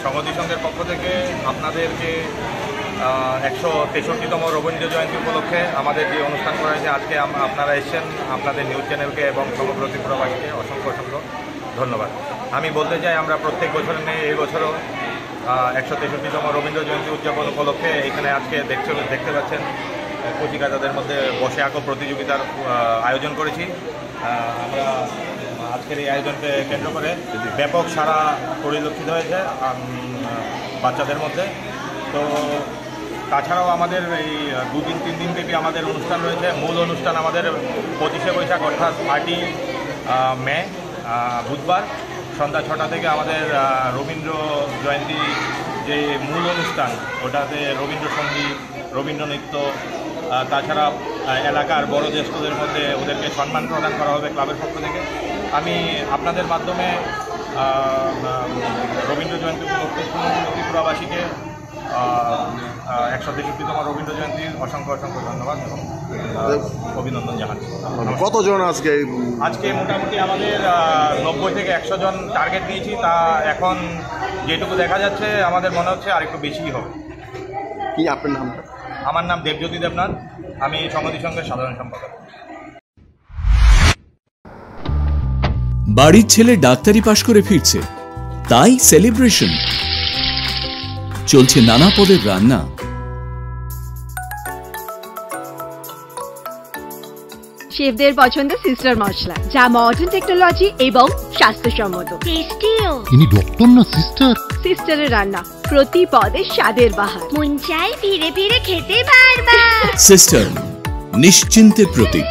সংহতি সংঘের পক্ষ থেকে আপনাদেরকে 163তম রবীন্দ্র জয়ন্তী উপলক্ষে আমাদের যে অনুষ্ঠান করা হয়েছে আজকে আপনারা এসেছেন, আপনাদের নিউজ চ্যানেলকে এবং সমগ্র ত্রিপুরাবাসীকে অসংখ্য অসংখ্য ধন্যবাদ। আমি বলতে চাই আমরা প্রত্যেক বছরের নেই এই বছরও 163তম রবীন্দ্র জয়ন্তী উদযাপন উপলক্ষে এখানে আজকে দেখতে পাচ্ছেন কচিকাচাদের মধ্যে বসে আঁকো প্রতিযোগিতার আয়োজন করেছি। আমরা আজকের এই আয়োজনকে কেন্দ্র করে ব্যাপক সাড়া পরিলক্ষিত হয়েছে বাচ্চাদের মধ্যে। তো তাছাড়াও আমাদের এই 2-3 দিন ব্যাপী আমাদের অনুষ্ঠান রয়েছে। মূল অনুষ্ঠান আমাদের 25শে বৈশাখ অর্থাৎ 8ই মে বুধবার সন্ধ্যা 6টা থেকে আমাদের রবীন্দ্র জয়ন্তী যে মূল অনুষ্ঠান ওটাতে রবীন্দ্রসঙ্গীত, রবীন্দ্র নৃত্য, তাছাড়া এলাকার বড় জ্যেষ্ঠদের মধ্যে ওদেরকে সম্মান প্রদান করা হবে ক্লাবের পক্ষ থেকে। আমি আপনাদের মাধ্যমে রবীন্দ্র জয়ন্তী উপলক্ষে ত্রিপুরাবাসীকে 163তম রবীন্দ্র জয়ন্তীর অসংখ্য অসংখ্য ধন্যবাদ এবং অভিনন্দন জানাচ্ছি। কতজন আজকে মোটামুটি আমাদের 90 থেকে 100 জন টার্গেট নিয়েছি। তা এখন যেটুকু দেখা যাচ্ছে আমাদের মনে হচ্ছে আরেকটু বেশিই হবে। কি আপনার নামটা? আমার নাম দেবজ্যোতি দেবনাথ, আমি সংহতি সংঘের সাধারণ সম্পাদক। বাড়ির ছেলে ডাক্তারি পাশ করে ফিরছে, তাই সেলিব্রেশন চলছে নানা পদের রান্না। শেফদের পছন্দ সিস্টার মশলা, যা মডার্ন টেকনোলজি এবং স্বাস্থ্যসম্মত। টেস্টিও। ইনি ডক্টর না সিস্টার? সিস্টারের রান্না প্রতি পদে স্বাদের বাহার, মন চাই ফিরে ফিরে খেতে পারবা। সিস্টার নিশ্চিন্তের প্রতীক।